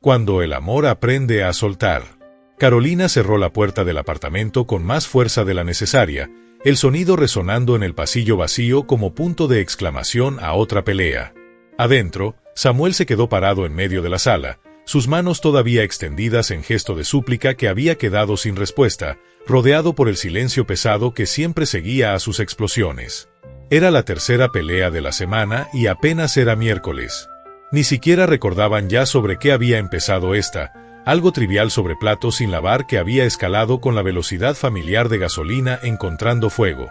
Cuando el amor aprende a soltar. Carolina cerró la puerta del apartamento con más fuerza de la necesaria, el sonido resonando en el pasillo vacío como punto de exclamación a otra pelea. Adentro, Samuel se quedó parado en medio de la sala, sus manos todavía extendidas en gesto de súplica que había quedado sin respuesta, rodeado por el silencio pesado que siempre seguía a sus explosiones. Era la tercera pelea de la semana y apenas era miércoles. Ni siquiera recordaban ya sobre qué había empezado esta, algo trivial sobre platos sin lavar que había escalado con la velocidad familiar de gasolina encontrando fuego.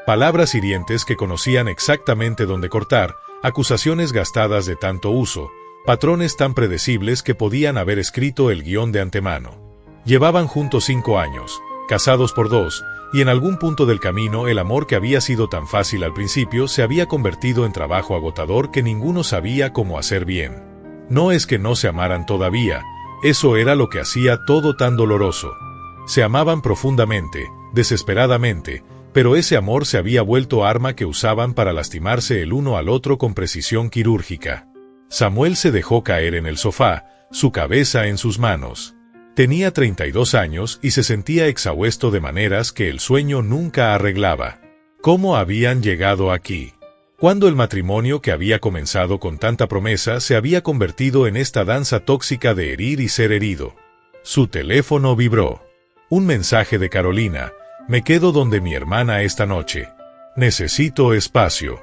Palabras hirientes que conocían exactamente dónde cortar, acusaciones gastadas de tanto uso, patrones tan predecibles que podían haber escrito el guión de antemano. Llevaban juntos 5 años, casados por 2, y en algún punto del camino el amor que había sido tan fácil al principio se había convertido en trabajo agotador que ninguno sabía cómo hacer bien. No es que no se amaran todavía, eso era lo que hacía todo tan doloroso. Se amaban profundamente, desesperadamente, pero ese amor se había vuelto arma que usaban para lastimarse el uno al otro con precisión quirúrgica. Samuel se dejó caer en el sofá, su cabeza en sus manos. Tenía 32 años y se sentía exhausto de maneras que el sueño nunca arreglaba. ¿Cómo habían llegado aquí? ¿Cuándo el matrimonio que había comenzado con tanta promesa se había convertido en esta danza tóxica de herir y ser herido? Su teléfono vibró. Un mensaje de Carolina: me quedo donde mi hermana esta noche. Necesito espacio.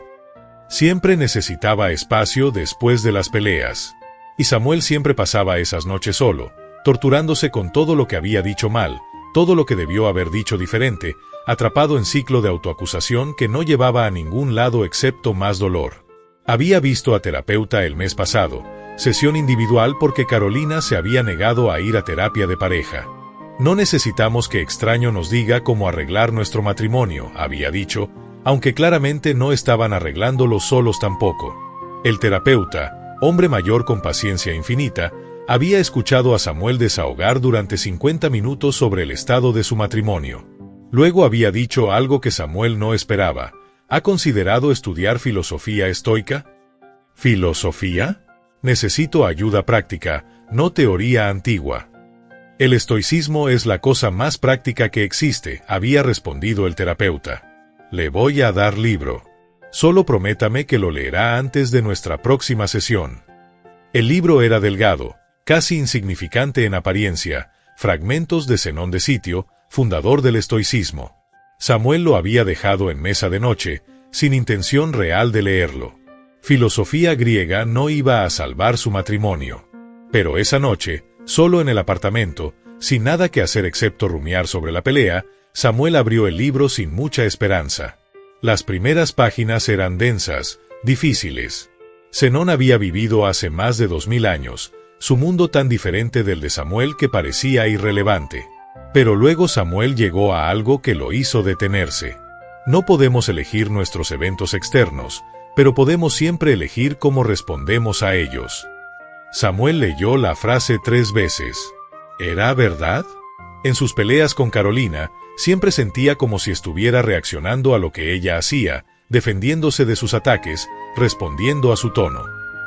Siempre necesitaba espacio después de las peleas. Y Samuel siempre pasaba esas noches solo, torturándose con todo lo que había dicho mal, todo lo que debió haber dicho diferente, atrapado en ciclo de autoacusación que no llevaba a ningún lado excepto más dolor. Había visto a terapeuta el mes pasado, sesión individual porque Carolina se había negado a ir a terapia de pareja. No necesitamos que extraño nos diga cómo arreglar nuestro matrimonio, había dicho, aunque claramente no estaban arreglándolo solos tampoco. El terapeuta, hombre mayor con paciencia infinita, había escuchado a Samuel desahogar durante 50 minutos sobre el estado de su matrimonio. Luego había dicho algo que Samuel no esperaba. ¿Ha considerado estudiar filosofía estoica? ¿Filosofía? Necesito ayuda práctica, no teoría antigua. El estoicismo es la cosa más práctica que existe, había respondido el terapeuta. Le voy a dar libro. Solo prométame que lo leerá antes de nuestra próxima sesión. El libro era delgado, casi insignificante en apariencia, fragmentos de Zenón de Sitio, fundador del estoicismo. Samuel lo había dejado en mesa de noche, sin intención real de leerlo. Filosofía griega no iba a salvar su matrimonio. Pero esa noche, solo en el apartamento, sin nada que hacer excepto rumiar sobre la pelea, Samuel abrió el libro sin mucha esperanza. Las primeras páginas eran densas, difíciles. Zenón había vivido hace más de 2000 años, su mundo tan diferente del de Samuel que parecía irrelevante. Pero luego Samuel llegó a algo que lo hizo detenerse. No podemos elegir nuestros eventos externos, pero podemos siempre elegir cómo respondemos a ellos. Samuel leyó la frase 3 veces. ¿Era verdad? En sus peleas con Carolina, siempre sentía como si estuviera reaccionando a lo que ella hacía, defendiéndose de sus ataques, respondiendo a su tono.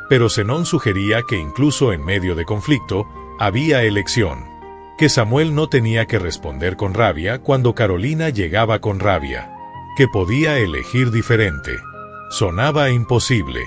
Pero Zenón sugería que incluso en medio de conflicto, había elección. Que Samuel no tenía que responder con rabia cuando Carolina llegaba con rabia. Que podía elegir diferente. Sonaba imposible.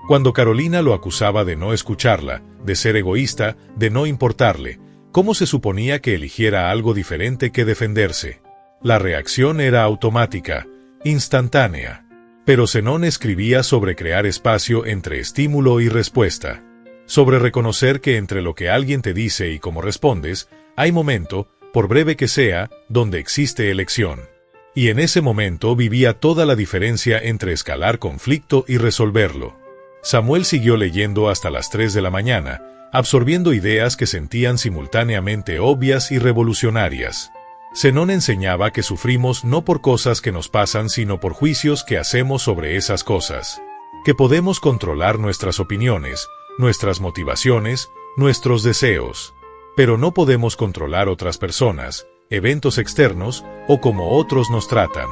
Cuando Carolina lo acusaba de no escucharla, de ser egoísta, de no importarle, ¿cómo se suponía que eligiera algo diferente que defenderse? La reacción era automática, instantánea. Pero Zenón escribía sobre crear espacio entre estímulo y respuesta. Sobre reconocer que entre lo que alguien te dice y cómo respondes, hay momento, por breve que sea, donde existe elección. Y en ese momento vivía toda la diferencia entre escalar conflicto y resolverlo. Samuel siguió leyendo hasta las 3 de la mañana, absorbiendo ideas que sentían simultáneamente obvias y revolucionarias. Zenón enseñaba que sufrimos no por cosas que nos pasan sino por juicios que hacemos sobre esas cosas. Que podemos controlar nuestras opiniones, nuestras motivaciones, nuestros deseos. Pero no podemos controlar otras personas, eventos externos o cómo otros nos tratan.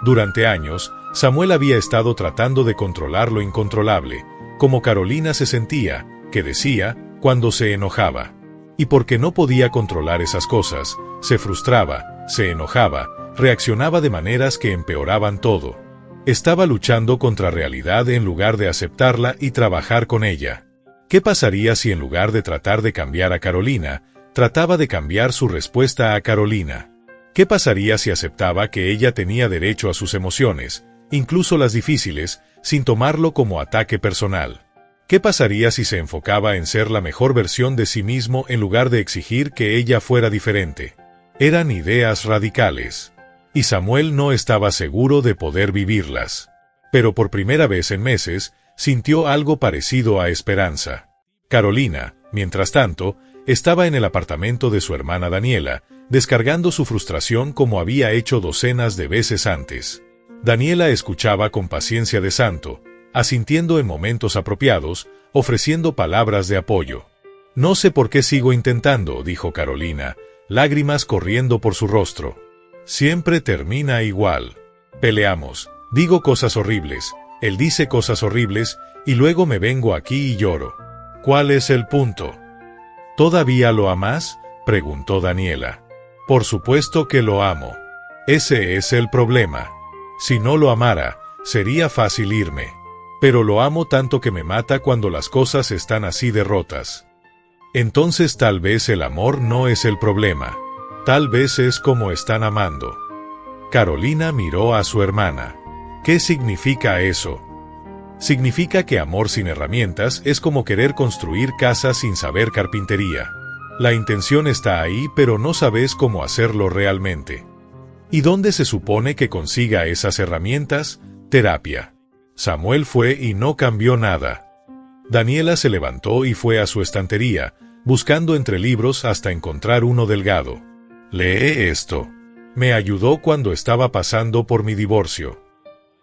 Durante años, Samuel había estado tratando de controlar lo incontrolable, como Carolina se sentía, que decía, cuando se enojaba. Y porque no podía controlar esas cosas, se frustraba, se enojaba, reaccionaba de maneras que empeoraban todo. Estaba luchando contra realidad en lugar de aceptarla y trabajar con ella. ¿Qué pasaría si en lugar de tratar de cambiar a Carolina, trataba de cambiar su respuesta a Carolina? ¿Qué pasaría si aceptaba que ella tenía derecho a sus emociones, incluso las difíciles, sin tomarlo como ataque personal? ¿Qué pasaría si se enfocaba en ser la mejor versión de sí mismo en lugar de exigir que ella fuera diferente? Eran ideas radicales. Y Samuel no estaba seguro de poder vivirlas. Pero por primera vez en meses, sintió algo parecido a esperanza. Carolina, mientras tanto, estaba en el apartamento de su hermana Daniela, descargando su frustración como había hecho docenas de veces antes. Daniela escuchaba con paciencia de santo, asintiendo en momentos apropiados, ofreciendo palabras de apoyo. «No sé por qué sigo intentando», dijo Carolina, lágrimas corriendo por su rostro. «Siempre termina igual. Peleamos, digo cosas horribles, él dice cosas horribles, y luego me vengo aquí y lloro. ¿Cuál es el punto?» «¿Todavía lo amas?», preguntó Daniela. «Por supuesto que lo amo. Ese es el problema. Si no lo amara, sería fácil irme. Pero lo amo tanto que me mata cuando las cosas están así de rotas». «Entonces tal vez el amor no es el problema. Tal vez es como están amando». Carolina miró a su hermana. «¿Qué significa eso?». «Significa que amor sin herramientas es como querer construir casas sin saber carpintería. La intención está ahí, pero no sabes cómo hacerlo realmente». «¿Y dónde se supone que consiga esas herramientas?». «Terapia». Samuel fue y no cambió nada. Daniela se levantó y fue a su estantería, buscando entre libros hasta encontrar uno delgado. «Lee esto. Me ayudó cuando estaba pasando por mi divorcio».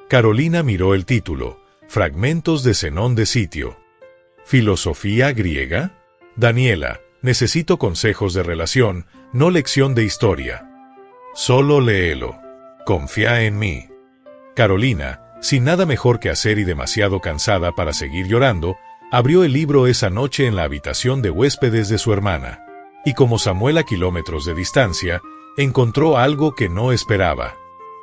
Carolina miró el título, Fragmentos de Zenón de Sitio. ¿Filosofía griega? Daniela, necesito consejos de relación, no lección de historia. Solo léelo. Confía en mí. Carolina, sin nada mejor que hacer y demasiado cansada para seguir llorando, abrió el libro esa noche en la habitación de huéspedes de su hermana. Y como Samuel a kilómetros de distancia, encontró algo que no esperaba.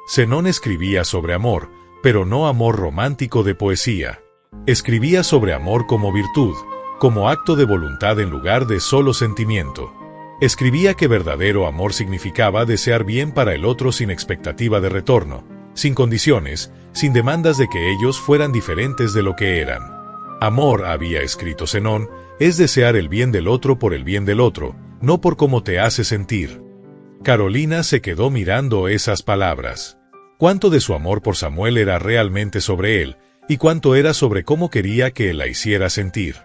Zenón escribía sobre amor, pero no amor romántico de poesía. Escribía sobre amor como virtud, como acto de voluntad en lugar de solo sentimiento. Escribía que verdadero amor significaba desear bien para el otro sin expectativa de retorno, sin condiciones, sin demandas de que ellos fueran diferentes de lo que eran. Amor, había escrito Zenón, es desear el bien del otro por el bien del otro, no por cómo te hace sentir. Carolina se quedó mirando esas palabras. Cuánto de su amor por Samuel era realmente sobre él, y cuánto era sobre cómo quería que la hiciera sentir.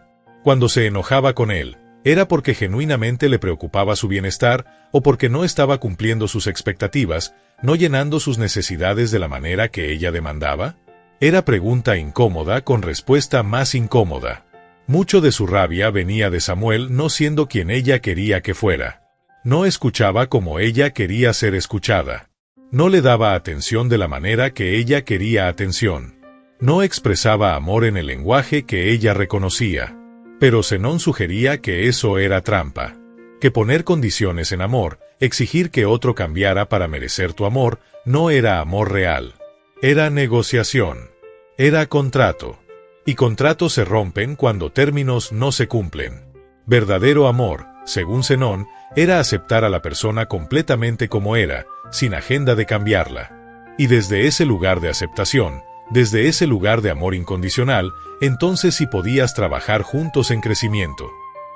Cuando se enojaba con él, ¿era porque genuinamente le preocupaba su bienestar, o porque no estaba cumpliendo sus expectativas, no llenando sus necesidades de la manera que ella demandaba? Era pregunta incómoda con respuesta más incómoda. Mucho de su rabia venía de Samuel no siendo quien ella quería que fuera. No escuchaba como ella quería ser escuchada. No le daba atención de la manera que ella quería atención. No expresaba amor en el lenguaje que ella reconocía. Pero Zenón sugería que eso era trampa. Que poner condiciones en amor, exigir que otro cambiara para merecer tu amor, no era amor real. Era negociación. Era contrato. Y contratos se rompen cuando términos no se cumplen. Verdadero amor, según Zenón, era aceptar a la persona completamente como era, sin agenda de cambiarla. Y desde ese lugar de aceptación, desde ese lugar de amor incondicional, entonces sí podías trabajar juntos en crecimiento.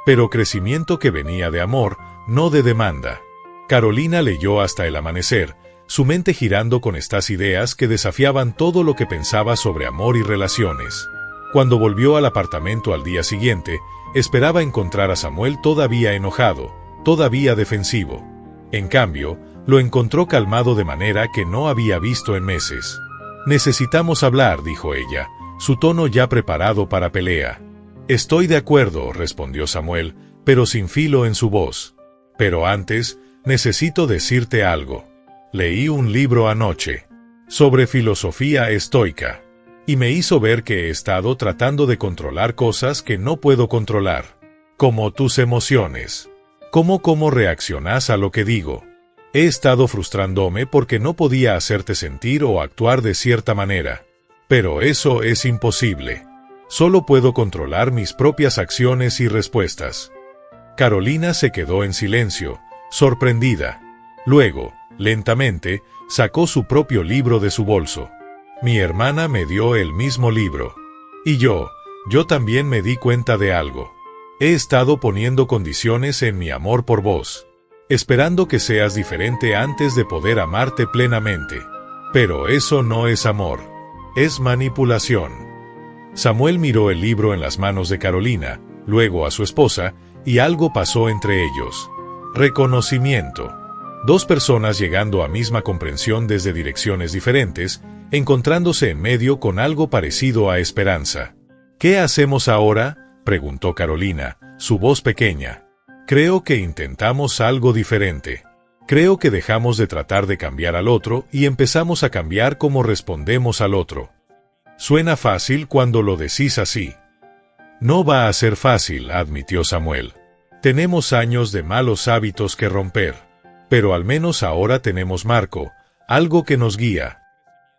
Pero crecimiento que venía de amor, no de demanda. Carolina leyó hasta el amanecer, su mente girando con estas ideas que desafiaban todo lo que pensaba sobre amor y relaciones. Cuando volvió al apartamento al día siguiente, esperaba encontrar a Samuel todavía enojado, todavía defensivo. En cambio, lo encontró calmado de manera que no había visto en meses. «Necesitamos hablar», dijo ella, su tono ya preparado para pelea. «Estoy de acuerdo», respondió Samuel, pero sin filo en su voz. «Pero antes, necesito decirte algo. Leí un libro anoche sobre filosofía estoica, y me hizo ver que he estado tratando de controlar cosas que no puedo controlar, como tus emociones. ¿Cómo reaccionás a lo que digo? He estado frustrándome porque no podía hacerte sentir o actuar de cierta manera. Pero eso es imposible. Solo puedo controlar mis propias acciones y respuestas. Carolina se quedó en silencio, sorprendida. Luego, lentamente, sacó su propio libro de su bolso. Mi hermana me dio el mismo libro. Y yo también me di cuenta de algo. He estado poniendo condiciones en mi amor por vos, esperando que seas diferente antes de poder amarte plenamente. Pero eso no es amor, es manipulación. Samuel miró el libro en las manos de Carolina, luego a su esposa, y algo pasó entre ellos. Reconocimiento. Dos personas llegando a misma comprensión desde direcciones diferentes, encontrándose en medio con algo parecido a esperanza. ¿Qué hacemos ahora?, preguntó Carolina, su voz pequeña. Creo que intentamos algo diferente. Creo que dejamos de tratar de cambiar al otro y empezamos a cambiar cómo respondemos al otro. Suena fácil cuando lo decís así. No va a ser fácil, admitió Samuel. Tenemos años de malos hábitos que romper. Pero al menos ahora tenemos marco, algo que nos guía.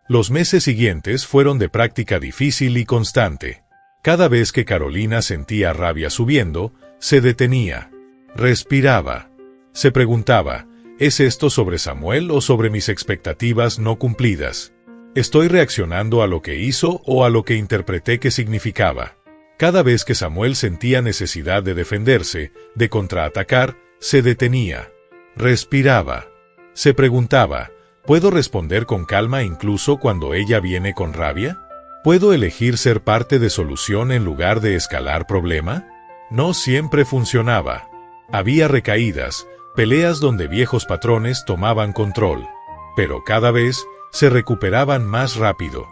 Los meses siguientes fueron de práctica difícil y constante. Cada vez que Carolina sentía rabia subiendo, se detenía. Respiraba. Se preguntaba, ¿es esto sobre Samuel o sobre mis expectativas no cumplidas? ¿Estoy reaccionando a lo que hizo o a lo que interpreté que significaba? Cada vez que Samuel sentía necesidad de defenderse, de contraatacar, se detenía. Respiraba. Se preguntaba, ¿puedo responder con calma incluso cuando ella viene con rabia? ¿Puedo elegir ser parte de solución en lugar de escalar problema? No siempre funcionaba. Había recaídas, peleas donde viejos patrones tomaban control. Pero cada vez se recuperaban más rápido.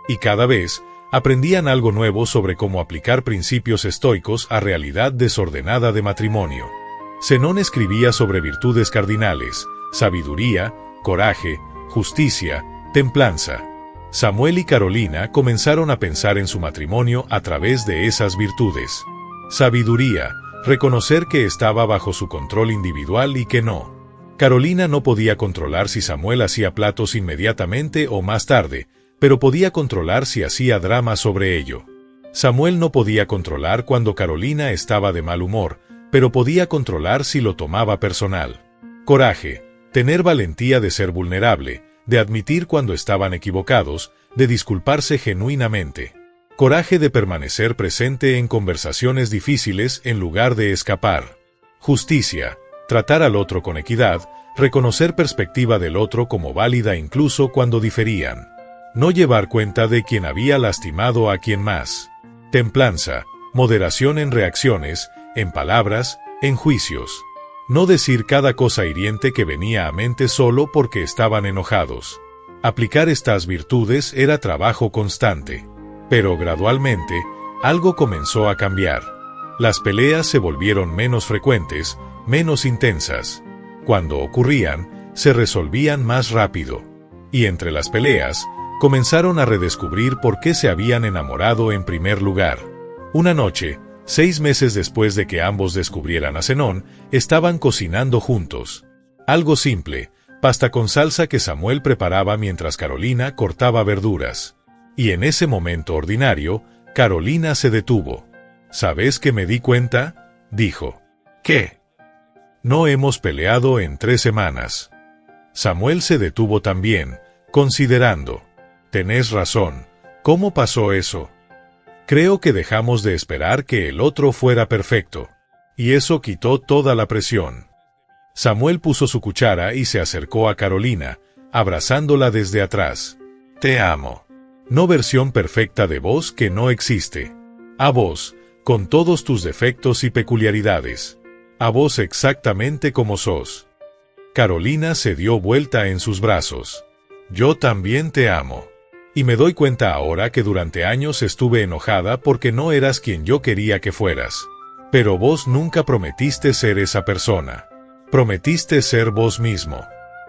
Y cada vez aprendían algo nuevo sobre cómo aplicar principios estoicos a realidad desordenada de matrimonio. Zenón escribía sobre virtudes cardinales, sabiduría, coraje, justicia, templanza. Samuel y Carolina comenzaron a pensar en su matrimonio a través de esas virtudes. Sabiduría, reconocer que estaba bajo su control individual y que no. Carolina no podía controlar si Samuel hacía platos inmediatamente o más tarde, pero podía controlar si hacía drama sobre ello. Samuel no podía controlar cuando Carolina estaba de mal humor, pero podía controlar si lo tomaba personal. Coraje, tener valentía de ser vulnerable, de admitir cuando estaban equivocados, de disculparse genuinamente. Coraje de permanecer presente en conversaciones difíciles en lugar de escapar. Justicia, tratar al otro con equidad, reconocer perspectiva del otro como válida incluso cuando diferían. No llevar cuenta de quien había lastimado a quien más. Templanza, moderación en reacciones, en palabras, en juicios. No decir cada cosa hiriente que venía a mente solo porque estaban enojados. Aplicar estas virtudes era trabajo constante. Pero gradualmente, algo comenzó a cambiar. Las peleas se volvieron menos frecuentes, menos intensas. Cuando ocurrían, se resolvían más rápido. Y entre las peleas, comenzaron a redescubrir por qué se habían enamorado en primer lugar. Una noche, 6 meses después de que ambos descubrieran a Zenón, estaban cocinando juntos. Algo simple, pasta con salsa que Samuel preparaba mientras Carolina cortaba verduras. Y en ese momento ordinario, Carolina se detuvo. ¿Sabes qué me di cuenta?, dijo. ¿Qué? No hemos peleado en 3 semanas. Samuel se detuvo también, considerando. Tenés razón, ¿cómo pasó eso? Creo que dejamos de esperar que el otro fuera perfecto. Y eso quitó toda la presión. Samuel puso su cuchara y se acercó a Carolina, abrazándola desde atrás. Te amo. No versión perfecta de vos que no existe. A vos, con todos tus defectos y peculiaridades. A vos exactamente como sos. Carolina se dio vuelta en sus brazos. Yo también te amo. Y me doy cuenta ahora que durante años estuve enojada porque no eras quien yo quería que fueras. Pero vos nunca prometiste ser esa persona. Prometiste ser vos mismo.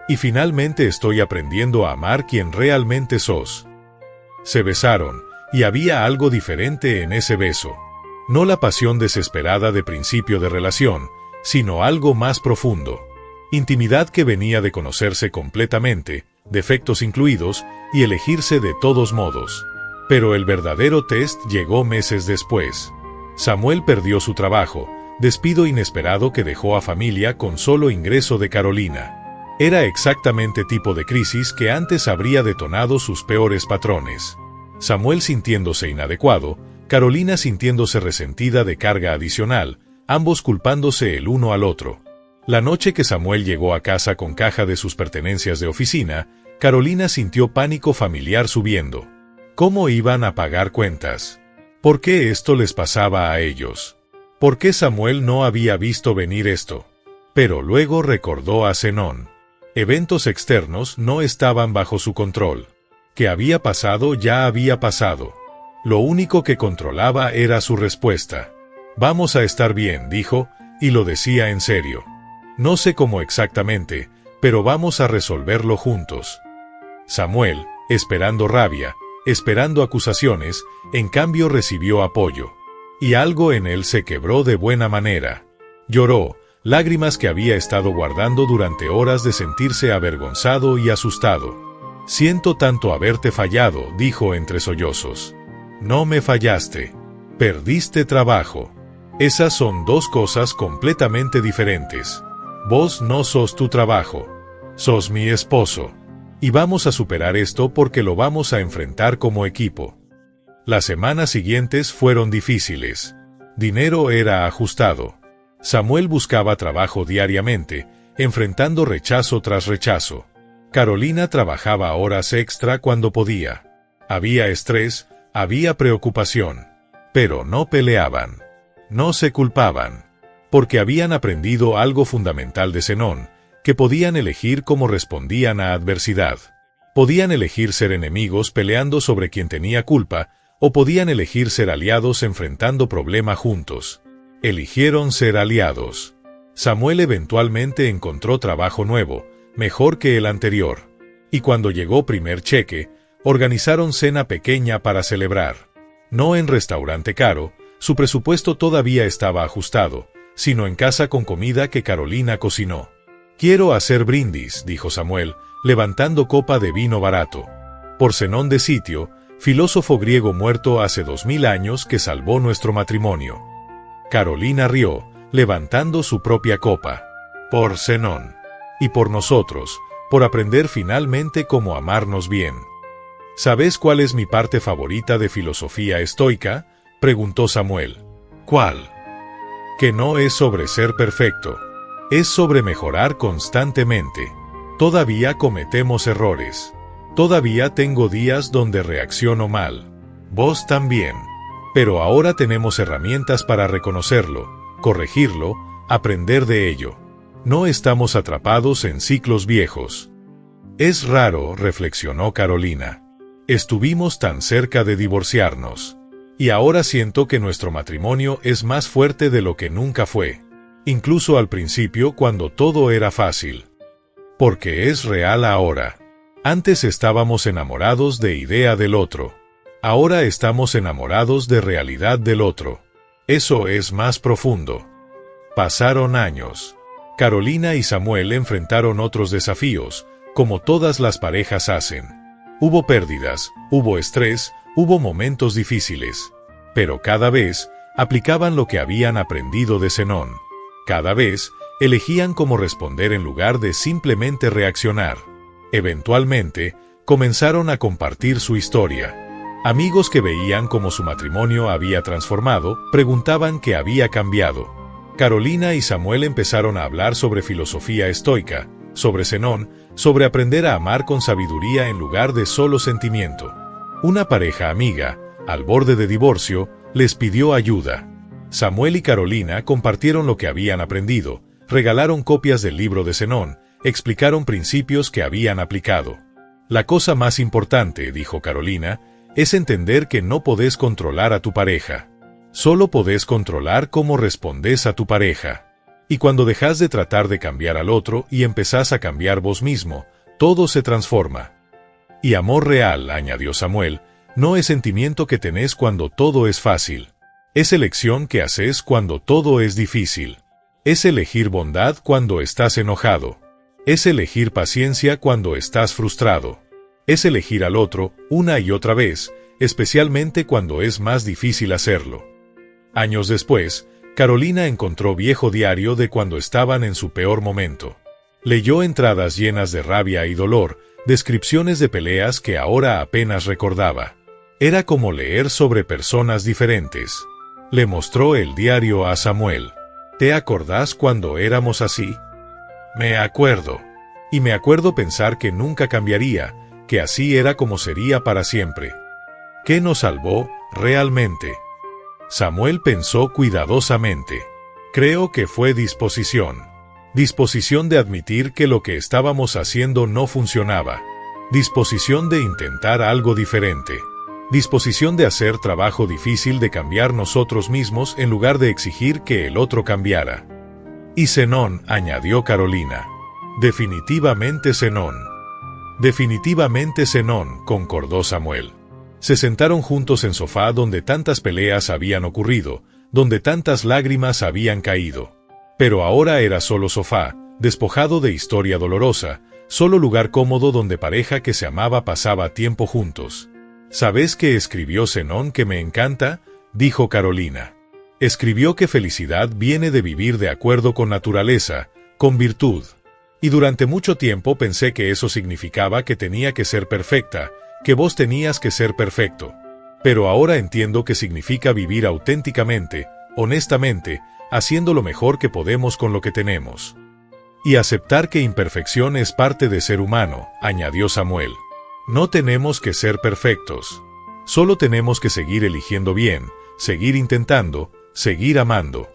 Y finalmente estoy aprendiendo a amar quien realmente sos. Se besaron, y había algo diferente en ese beso. No la pasión desesperada de principio de relación, sino algo más profundo. Intimidad que venía de conocerse completamente, defectos incluidos, y elegirse de todos modos. Pero el verdadero test llegó meses después. Samuel perdió su trabajo, despido inesperado que dejó a familia con solo ingreso de Carolina. Era exactamente tipo de crisis que antes habría detonado sus peores patrones. Samuel sintiéndose inadecuado, Carolina sintiéndose resentida de carga adicional, ambos culpándose el uno al otro. La noche que Samuel llegó a casa con caja de sus pertenencias de oficina, Carolina sintió pánico familiar subiendo. ¿Cómo iban a pagar cuentas? ¿Por qué esto les pasaba a ellos? ¿Por qué Samuel no había visto venir esto? Pero luego recordó a Zenón. Eventos externos no estaban bajo su control. Que había pasado ya había pasado. Lo único que controlaba era su respuesta. Vamos a estar bien, dijo, y lo decía en serio. No sé cómo exactamente, pero vamos a resolverlo juntos. Samuel, esperando rabia, esperando acusaciones, en cambio recibió apoyo. Y algo en él se quebró de buena manera. Lloró, lágrimas que había estado guardando durante horas de sentirse avergonzado y asustado. Siento tanto haberte fallado, dijo entre sollozos. No me fallaste. Perdiste trabajo. Esas son dos cosas completamente diferentes. Vos no sos tu trabajo. Sos mi esposo. Y vamos a superar esto porque lo vamos a enfrentar como equipo. Las semanas siguientes fueron difíciles. Dinero era ajustado. Samuel buscaba trabajo diariamente, enfrentando rechazo tras rechazo. Carolina trabajaba horas extra cuando podía. Había estrés, había preocupación. Pero no peleaban. No se culpaban. Porque habían aprendido algo fundamental de Zenón, que podían elegir cómo respondían a adversidad. Podían elegir ser enemigos peleando sobre quien tenía culpa, o podían elegir ser aliados enfrentando problema juntos. Eligieron ser aliados. Samuel eventualmente encontró trabajo nuevo, mejor que el anterior. Y cuando llegó primer cheque, organizaron cena pequeña para celebrar. No en restaurante caro, su presupuesto todavía estaba ajustado, sino en casa con comida que Carolina cocinó. Quiero hacer brindis, dijo Samuel, levantando copa de vino barato. Por Zenón de Sitio, filósofo griego muerto hace 2000 años que salvó nuestro matrimonio. Carolina rió, levantando su propia copa. Por Zenón. Y por nosotros, por aprender finalmente cómo amarnos bien. ¿Sabes cuál es mi parte favorita de filosofía estoica?, preguntó Samuel. ¿Cuál? Que no es sobre ser perfecto. Es sobre mejorar constantemente. Todavía cometemos errores. Todavía tengo días donde reacciono mal. Vos también. Pero ahora tenemos herramientas para reconocerlo, corregirlo, aprender de ello. No estamos atrapados en ciclos viejos. Es raro, reflexionó Carolina. Estuvimos tan cerca de divorciarnos. Y ahora siento que nuestro matrimonio es más fuerte de lo que nunca fue. Incluso al principio cuando todo era fácil. Porque es real ahora. Antes estábamos enamorados de idea del otro. Ahora estamos enamorados de realidad del otro. Eso es más profundo. Pasaron años. Carolina y Samuel enfrentaron otros desafíos, como todas las parejas hacen. Hubo pérdidas, hubo estrés, hubo momentos difíciles. Pero cada vez, aplicaban lo que habían aprendido de Zenón. Cada vez, elegían cómo responder en lugar de simplemente reaccionar. Eventualmente, comenzaron a compartir su historia. Amigos que veían cómo su matrimonio había transformado, preguntaban qué había cambiado. Carolina y Samuel empezaron a hablar sobre filosofía estoica, sobre Zenón, sobre aprender a amar con sabiduría en lugar de solo sentimiento. Una pareja amiga, al borde de divorcio, les pidió ayuda. Samuel y Carolina compartieron lo que habían aprendido, regalaron copias del libro de Zenón, explicaron principios que habían aplicado. La cosa más importante, dijo Carolina, es entender que no podés controlar a tu pareja. Solo podés controlar cómo respondes a tu pareja. Y cuando dejás de tratar de cambiar al otro y empezás a cambiar vos mismo, todo se transforma. Y amor real, añadió Samuel, no es sentimiento que tenés cuando todo es fácil. Es elección que haces cuando todo es difícil. Es elegir bondad cuando estás enojado. Es elegir paciencia cuando estás frustrado. Es elegir al otro una y otra vez, especialmente cuando es más difícil hacerlo. Años después, Carolina encontró viejo diario de cuando estaban en su peor momento. Leyó entradas llenas de rabia y dolor, descripciones de peleas que ahora apenas recordaba. Era como leer sobre personas diferentes. Le mostró el diario a Samuel. ¿Te acordás cuando éramos así? Me acuerdo. Y me acuerdo pensar que nunca cambiaría, que así era como sería para siempre. ¿Qué nos salvó, realmente? Samuel pensó cuidadosamente. Creo que fue disposición. Disposición de admitir que lo que estábamos haciendo no funcionaba. Disposición de intentar algo diferente. Disposición de hacer trabajo difícil de cambiar nosotros mismos en lugar de exigir que el otro cambiara. Y Zenón, añadió Carolina. Definitivamente Zenón. Definitivamente Zenón, concordó Samuel. Se sentaron juntos en sofá donde tantas peleas habían ocurrido, donde tantas lágrimas habían caído. Pero ahora era solo sofá, despojado de historia dolorosa, solo lugar cómodo donde pareja que se amaba pasaba tiempo juntos. ¿Sabes qué escribió Zenón que me encanta?, dijo Carolina. Escribió que felicidad viene de vivir de acuerdo con naturaleza, con virtud. Y durante mucho tiempo pensé que eso significaba que tenía que ser perfecta, que vos tenías que ser perfecto. Pero ahora entiendo que significa vivir auténticamente, honestamente, haciendo lo mejor que podemos con lo que tenemos. Y aceptar que imperfección es parte de ser humano, añadió Samuel. No tenemos que ser perfectos. Solo tenemos que seguir eligiendo bien, seguir intentando, seguir amando.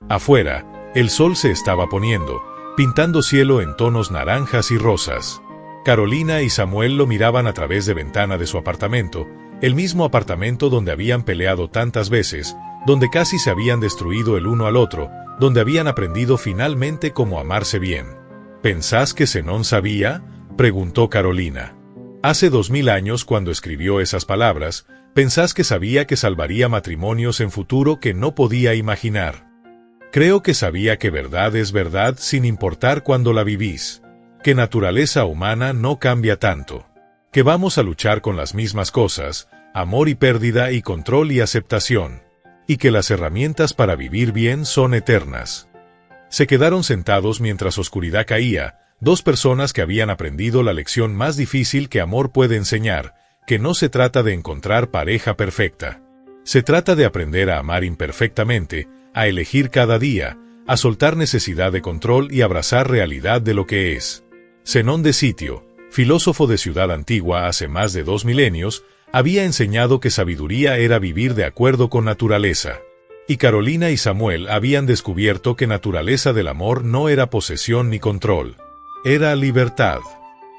Afuera, el sol se estaba poniendo, pintando cielo en tonos naranjas y rosas. Carolina y Samuel lo miraban a través de ventana de su apartamento, el mismo apartamento donde habían peleado tantas veces, donde casi se habían destruido el uno al otro, donde habían aprendido finalmente cómo amarse bien. ¿Pensás que Zenón sabía?, preguntó Carolina. Hace 2000 años, cuando escribió esas palabras, ¿pensás que sabía que salvaría matrimonios en futuro que no podía imaginar? Creo que sabía que verdad es verdad sin importar cuándo la vivís, que naturaleza humana no cambia tanto, que vamos a luchar con las mismas cosas, amor y pérdida y control y aceptación, y que las herramientas para vivir bien son eternas. Se quedaron sentados mientras oscuridad caía, dos personas que habían aprendido la lección más difícil que amor puede enseñar, que no se trata de encontrar pareja perfecta. Se trata de aprender a amar imperfectamente, a elegir cada día, a soltar necesidad de control y abrazar realidad de lo que es. Zenón de Sitio, filósofo de Ciudad Antigua hace más de 2 milenios, había enseñado que sabiduría era vivir de acuerdo con naturaleza. Y Carolina y Samuel habían descubierto que naturaleza del amor no era posesión ni control. Era libertad.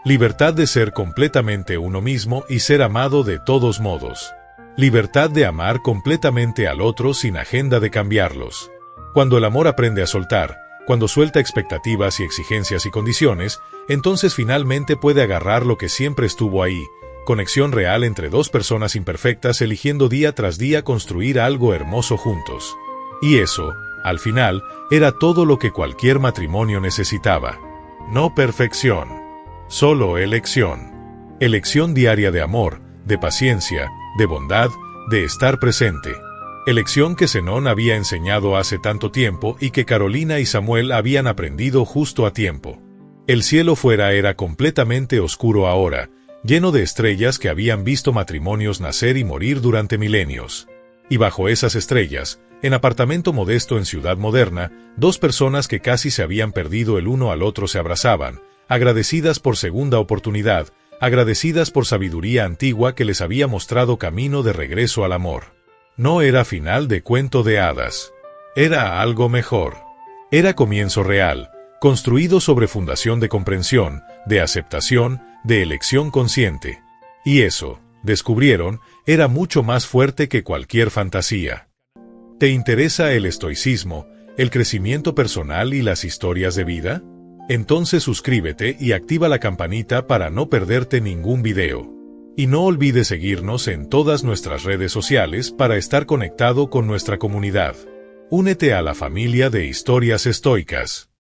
Libertad de ser completamente uno mismo y ser amado de todos modos. Libertad de amar completamente al otro sin agenda de cambiarlos. Cuando el amor aprende a soltar, cuando suelta expectativas y exigencias y condiciones, entonces finalmente puede agarrar lo que siempre estuvo ahí, conexión real entre dos personas imperfectas eligiendo día tras día construir algo hermoso juntos. Y eso, al final, era todo lo que cualquier matrimonio necesitaba. No perfección, solo elección. Elección diaria de amor, de paciencia, de bondad, de estar presente. Elección que Zenón había enseñado hace tanto tiempo y que Carolina y Samuel habían aprendido justo a tiempo. El cielo fuera era completamente oscuro ahora, lleno de estrellas que habían visto matrimonios nacer y morir durante milenios. Y bajo esas estrellas, en apartamento modesto en Ciudad Moderna, dos personas que casi se habían perdido el uno al otro se abrazaban, agradecidas por segunda oportunidad, agradecidas por sabiduría antigua que les había mostrado camino de regreso al amor. No era final de cuento de hadas. Era algo mejor. Era comienzo real, construido sobre fundación de comprensión, de aceptación, de elección consciente. Y eso, descubrieron, era mucho más fuerte que cualquier fantasía. ¿Te interesa el estoicismo, el crecimiento personal y las historias de vida? Entonces suscríbete y activa la campanita para no perderte ningún video. Y no olvides seguirnos en todas nuestras redes sociales para estar conectado con nuestra comunidad. Únete a la familia de historias estoicas.